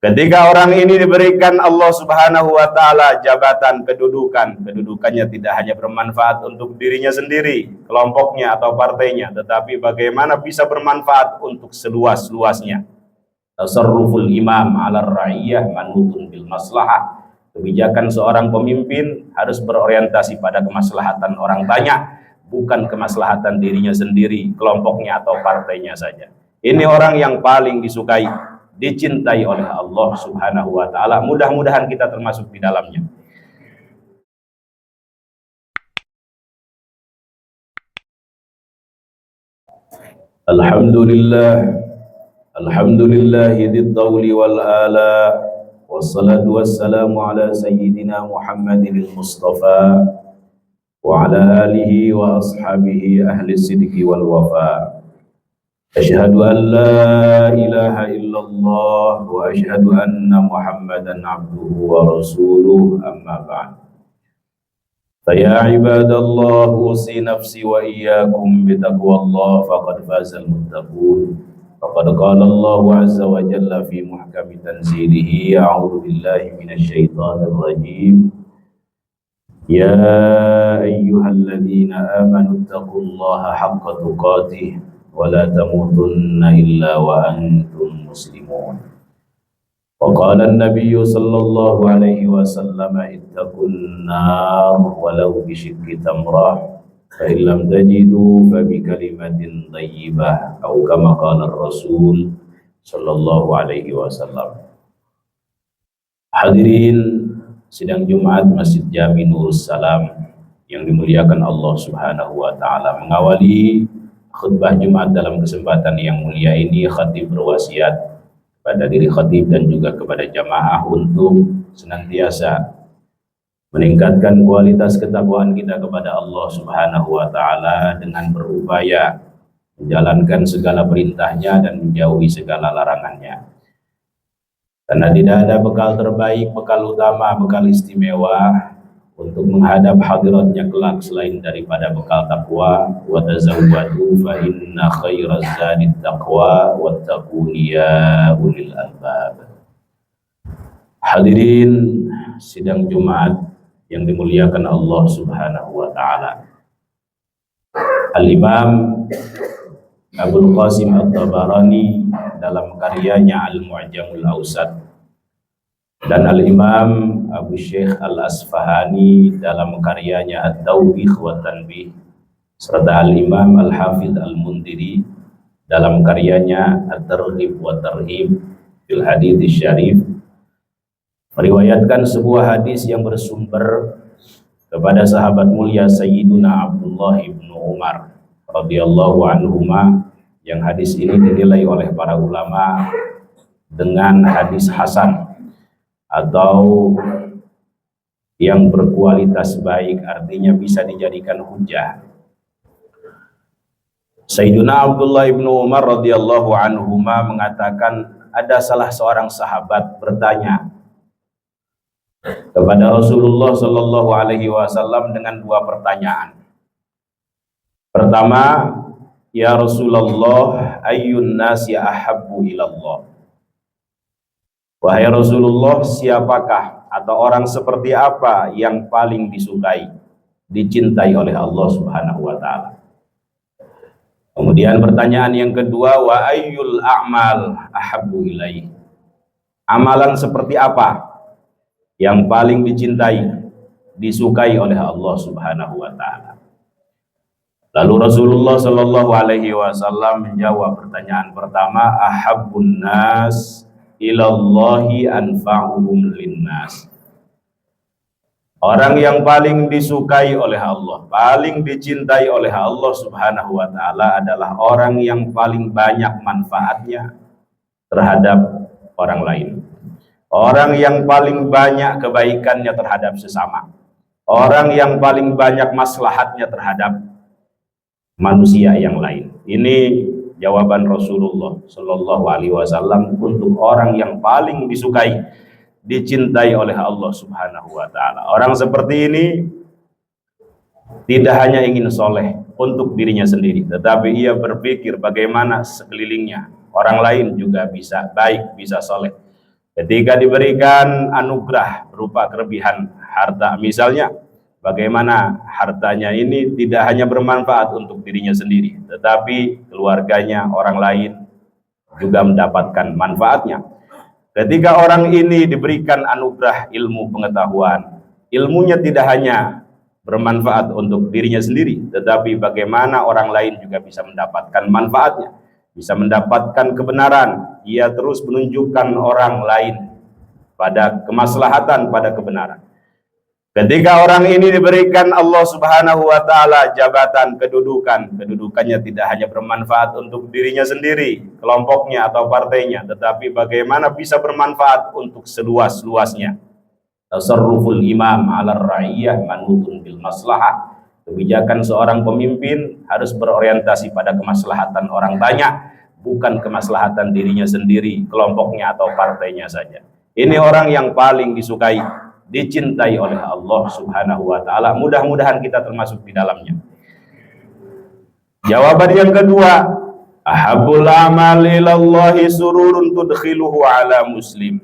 Ketika orang ini diberikan Allah Subhanahu wa taala jabatan, kedudukannya tidak hanya bermanfaat untuk dirinya sendiri, kelompoknya atau partainya, tetapi bagaimana bisa bermanfaat untuk seluas-luasnya. Tasarruful imam 'ala ra'iyah manutun bil maslahah. Kebijakan seorang pemimpin harus berorientasi pada kemaslahatan orang banyak, bukan kemaslahatan dirinya sendiri, kelompoknya atau partainya saja. Ini orang yang paling disukai, dicintai oleh Allah Subhanahu wa taala. Mudah-mudahan kita termasuk di dalamnya. Alhamdulillah dzil tawli wal ala wassalatu wassalamu ala sayyidina Muhammadin Mustafa wa ala alihi wa ashabihi ahli sidqi wal wafa. Asyhadu an la ilaha illallah wa asyhadu anna Muhammadan abduhu wa rasuluh, amma ba'd. Faya ibadallah, usi nafsi wa iyyakum bitaqwallah faqad fazal muttaqun. Faqad qala Allah azza wa jalla fi muhkami tanzilihi, a'udzu billahi minasy syaithanir rajim. Ya ayyuhalladzina amanu taqullaha haqqa tuqatih wa la tamutunna illa wa antum muslimun. Wa qala an-nabiyyu sallallahu alaihi wasallam, ittaqun nar walau bisyikki tamrah fa in lam tajidu fa bi kalimatin thayyibah, atau kama qala ar-rasul sallallahu alaihi wasallam. Hadirin sidang Jumat Masjid Jami Nurus Salam yang dimuliakan Allah Subhanahu wa taala, mengawali khutbah Jumat dalam kesempatan yang mulia ini, khatib berwasiat pada diri khatib dan juga kepada jamaah untuk senantiasa meningkatkan kualitas ketakwaan kita kepada Allah Subhanahu wa taala dengan berupaya menjalankan segala perintahnya dan menjauhi segala larangannya. Karena tidak ada bekal terbaik, bekal utama, bekal istimewa untuk menghadap hadiratnya kelak selain daripada bekal takwa. Wa tazawwadu fa inna khairaz zadit taqwa wattaquni ya ulil albab. Hadirin sidang Jumat yang dimuliakan Allah Subhanahu wa taala. Al-Imam Abul Qasim At-Tabarani dalam karyanya Al-Mu'jamul Awsat dan Al-Imam Abu Syekh Al-Asfahani dalam karyanya At-Tawbih wa Tanbih, serta Al-Imam Al-Hafidh Al-Mundiri dalam karyanya At-Targhib wa Tarhib fil Hadits Syarif meriwayatkan sebuah hadis yang bersumber kepada sahabat mulia Sayyiduna Abdullah ibnu Umar radhiyallahu anhuma, yang hadis ini dinilai oleh para ulama dengan hadis hasan atau yang berkualitas baik, artinya bisa dijadikan hujah. Sayyiduna Abdullah ibnu Umar radhiyallahu anhuma mengatakan, ada salah seorang sahabat bertanya kepada Rasulullah sallallahu alaihi wasallam dengan dua pertanyaan. Pertama, ya Rasulullah, ayyun nasi ahabbu ilallah. Wahai Rasulullah, siapakah atau orang seperti apa yang paling disukai, dicintai oleh Allah Subhanahu wa taala? Kemudian pertanyaan yang kedua, wa ayyul a'mal ahabbu ilaih. Amalan seperti apa yang paling dicintai, disukai oleh Allah Subhanahu wa taala? Lalu Rasulullah Shallallahu alaihi wasallam menjawab pertanyaan pertama, ahabbun nas ilallahi anfa'uhum linnas. Orang yang paling disukai oleh Allah, paling dicintai oleh Allah Subhanahu wa taala adalah orang yang paling banyak manfaatnya terhadap orang lain. Orang yang paling banyak kebaikannya terhadap sesama. Orang yang paling banyak maslahatnya terhadap manusia yang lain. Ini jawaban Rasulullah Shallallahu alaihi wasallam untuk orang yang paling disukai, dicintai oleh Allah Subhanahu wa taala. Orang seperti ini tidak hanya ingin soleh untuk dirinya sendiri, tetapi ia berpikir bagaimana sekelilingnya orang lain juga bisa baik, bisa soleh. Ketika diberikan anugerah berupa kelebihan harta misalnya, bagaimana hartanya ini tidak hanya bermanfaat untuk dirinya sendiri, tetapi keluarganya, orang lain juga mendapatkan manfaatnya. Ketika orang ini diberikan anugerah ilmu pengetahuan, ilmunya tidak hanya bermanfaat untuk dirinya sendiri, tetapi bagaimana orang lain juga bisa mendapatkan manfaatnya, bisa mendapatkan kebenaran. Ia terus menunjukkan orang lain pada kemaslahatan, pada kebenaran. Ketika orang ini diberikan Allah Subhanahu wa taala jabatan, kedudukannya tidak hanya bermanfaat untuk dirinya sendiri, kelompoknya atau partainya, tetapi bagaimana bisa bermanfaat untuk seluas-luasnya. Tasarruful imam 'ala ar-ra'iyah manutun bil maslahah. Kebijakan seorang pemimpin harus berorientasi pada kemaslahatan orang banyak, bukan kemaslahatan dirinya sendiri, kelompoknya atau partainya saja. Ini orang yang paling disukai, dicintai oleh Allah Subhanahu wa taala. Mudah-mudahan kita termasuk di dalamnya. Jawaban yang kedua, ahabbul amal ilallahi sururun tudkhiluhu ala muslim.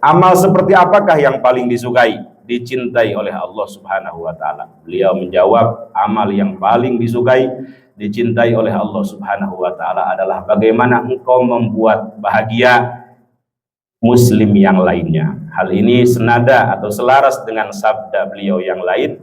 Amal seperti apakah yang paling disukai, dicintai oleh Allah Subhanahu wa taala? Beliau menjawab, amal yang paling disukai, dicintai oleh Allah Subhanahu wa taala adalah bagaimana engkau membuat bahagia muslim yang lainnya. Hal ini senada atau selaras dengan sabda beliau yang lain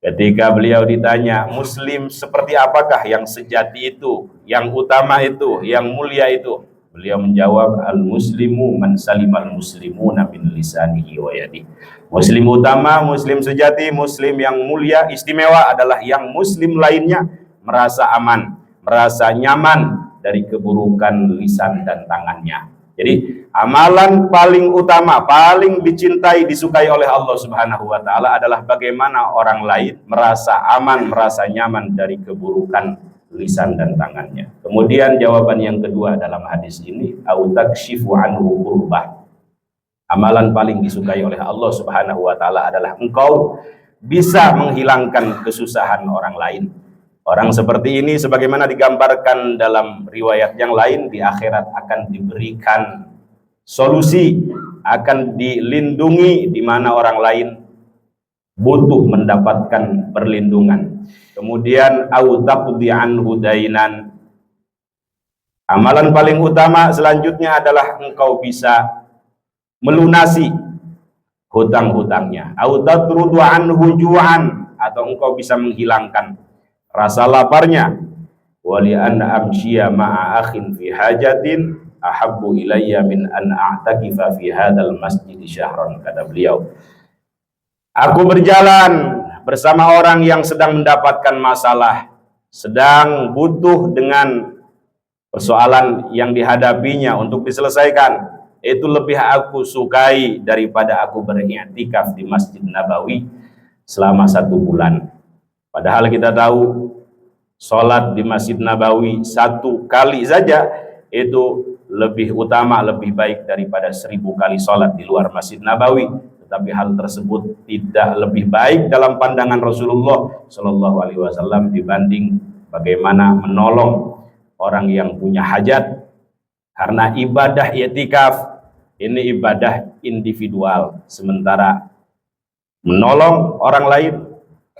ketika beliau ditanya, muslim seperti apakah yang sejati itu, yang utama itu, yang mulia itu? Beliau menjawab, al-muslimu man salimal muslimuna min lisanihi wa yadihi. Muslim utama, muslim sejati, muslim yang mulia, istimewa adalah yang muslim lainnya merasa aman, merasa nyaman dari keburukan lisan dan tangannya. Jadi amalan paling utama, paling dicintai, disukai oleh Allah Subhanahu wa taala adalah bagaimana orang lain merasa aman, merasa nyaman dari keburukan lisan dan tangannya. Kemudian jawaban yang kedua dalam hadis ini, au takshifu anhu qurbah. Amalan paling disukai oleh Allah Subhanahu wa taala adalah engkau bisa menghilangkan kesusahan orang lain. Orang seperti ini sebagaimana digambarkan dalam riwayat yang lain, di akhirat akan diberikan solusi, akan dilindungi di mana orang lain butuh mendapatkan perlindungan. Kemudian au taqdi anhu dainan. Amalan paling utama selanjutnya adalah engkau bisa melunasi hutang-hutangnya. Au tatrudu anhu ju'an, atau engkau bisa menghilangkan rasa laparnya. Wali an amshiya ma'a akhin fi hajatin ahabbu ilayya min an a'takifa fi hadzal masjid syahran, kata beliau. Aku berjalan bersama orang yang sedang mendapatkan masalah, sedang butuh dengan persoalan yang dihadapinya untuk diselesaikan. Itu lebih aku sukai daripada aku beriktikaf di Masjid Nabawi selama 1 bulan. Padahal kita tahu sholat di Masjid Nabawi 1 kali saja itu lebih utama, lebih baik daripada 1000 kali sholat di luar Masjid Nabawi. Tetapi hal tersebut tidak lebih baik dalam pandangan Rasulullah Shallallahu Alaihi Wasallam dibanding bagaimana menolong orang yang punya hajat. Karena ibadah i'tikaf ini ibadah individual, sementara menolong orang lain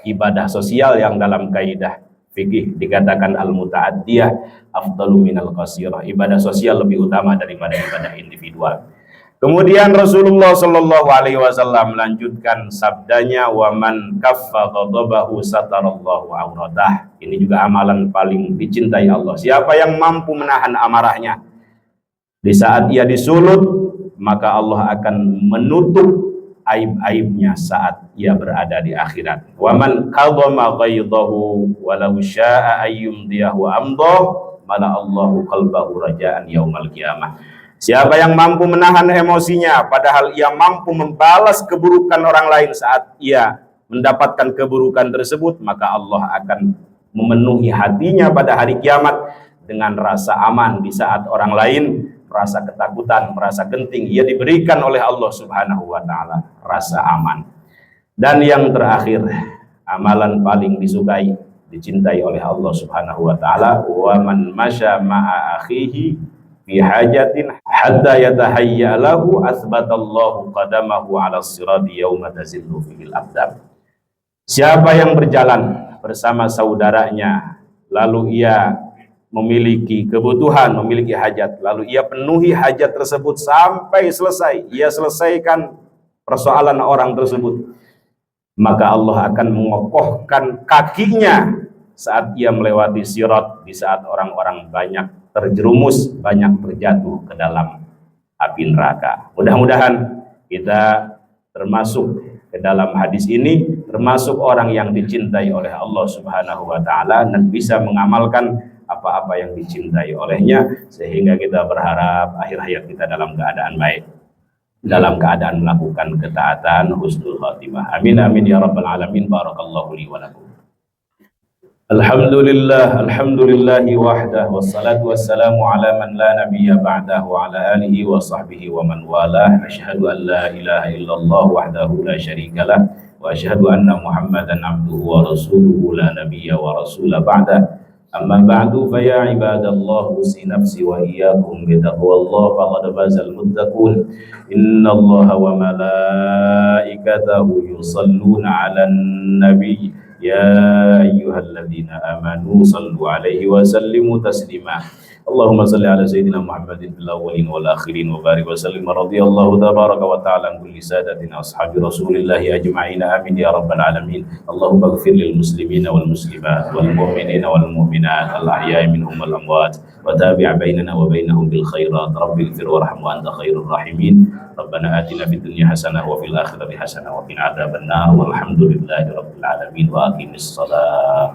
ibadah sosial yang dalam kaidah fikih dikatakan al-muta'addiyah afdalu minal qasirah. Ibadah sosial lebih utama daripada ibadah individual. Kemudian Rasulullah Shallallahu Alaihi Wasallam melanjutkan sabdanya, wa man kaffa ghadabahu satarallahu auratah. Ini juga amalan paling dicintai Allah. Siapa yang mampu menahan amarahnya di saat ia disulut, maka Allah akan menutup aib-aibnya saat ia berada di akhirat. Wa man qadama ghaidahu walau syaa'a ayyumdiyahu amdah mala Allahu qalbahu raja'an yaumal qiyamah. Siapa yang mampu menahan emosinya padahal ia mampu membalas keburukan orang lain saat ia mendapatkan keburukan tersebut, maka Allah akan memenuhi hatinya pada hari kiamat dengan rasa aman di saat orang lain merasa ketakutan, merasa genting, ia diberikan oleh Allah Subhanahu wa taala rasa aman. Dan yang terakhir, amalan paling disukai, dicintai oleh Allah Subhanahu wa taala, wa man masya ma'a akhihi fi hajatin hatta yatahayya lahu athbatallahu qadamahu 'ala sirati yauma tazillu fil aqdam. Siapa yang berjalan bersama saudaranya lalu ia memiliki kebutuhan, memiliki hajat, lalu ia penuhi hajat tersebut sampai selesai, ia selesaikan persoalan orang tersebut, maka Allah akan mengokohkan kakinya saat ia melewati sirat, di saat orang-orang banyak terjerumus, banyak terjatuh ke dalam api neraka. Mudah-mudahan kita termasuk ke dalam hadis ini, termasuk orang yang dicintai oleh Allah Subhanahu wa taala dan bisa mengamalkan apa-apa yang dicintai olehnya, sehingga kita berharap akhir hayat kita dalam keadaan baik, dalam keadaan melakukan ketaatan, husnul khatimah. Amin amin ya rabbal alamin. Barakallahu li wa lakum. Alhamdulillahi wahdah, wassalatu wassalamu ala man la nabiyya ba'dahu wa ala alihi wa sahbihi wa man walah. Asyhadu an la ilaha illallah wahdahu la syarikalah wa asyhadu anna Muhammadan abduhu wa rasuluhu la nabiyya wa rasula ba'dah. Amma ba'du fa ya ibadallah, usi nafsi wa iyyakum bi taqwallah faqad fazal muttaqun. Innallaha wa malaikatahu yusalluna 'alan nabiy ya ayyuhalladzina amanu sallu 'alaihi wa sallimu taslima. Allahumma salli ala sayyidina Muhammadin fil awwalin wal akhirin wa barik wa sallim. Radhiyallahu tabaraka wa ta'ala an kulli sadatina ashabi Rasulillahi ajma'in. Amin ya rabbal alamin. Allahumma ighfir lil muslimina wal muslimat wal mu'minina wal mu'minat al ahya'i minhum wal amwat wa tabi' bainana wa bainahum bil khairat. Rabbil ighfir warham wa anta khairur rahimin. Rabbana atina fid dunya hasanah wa fil akhirati hasanah wa qina adzabannar. Walhamdulillahi rabbil alamin wa aqimis shalah.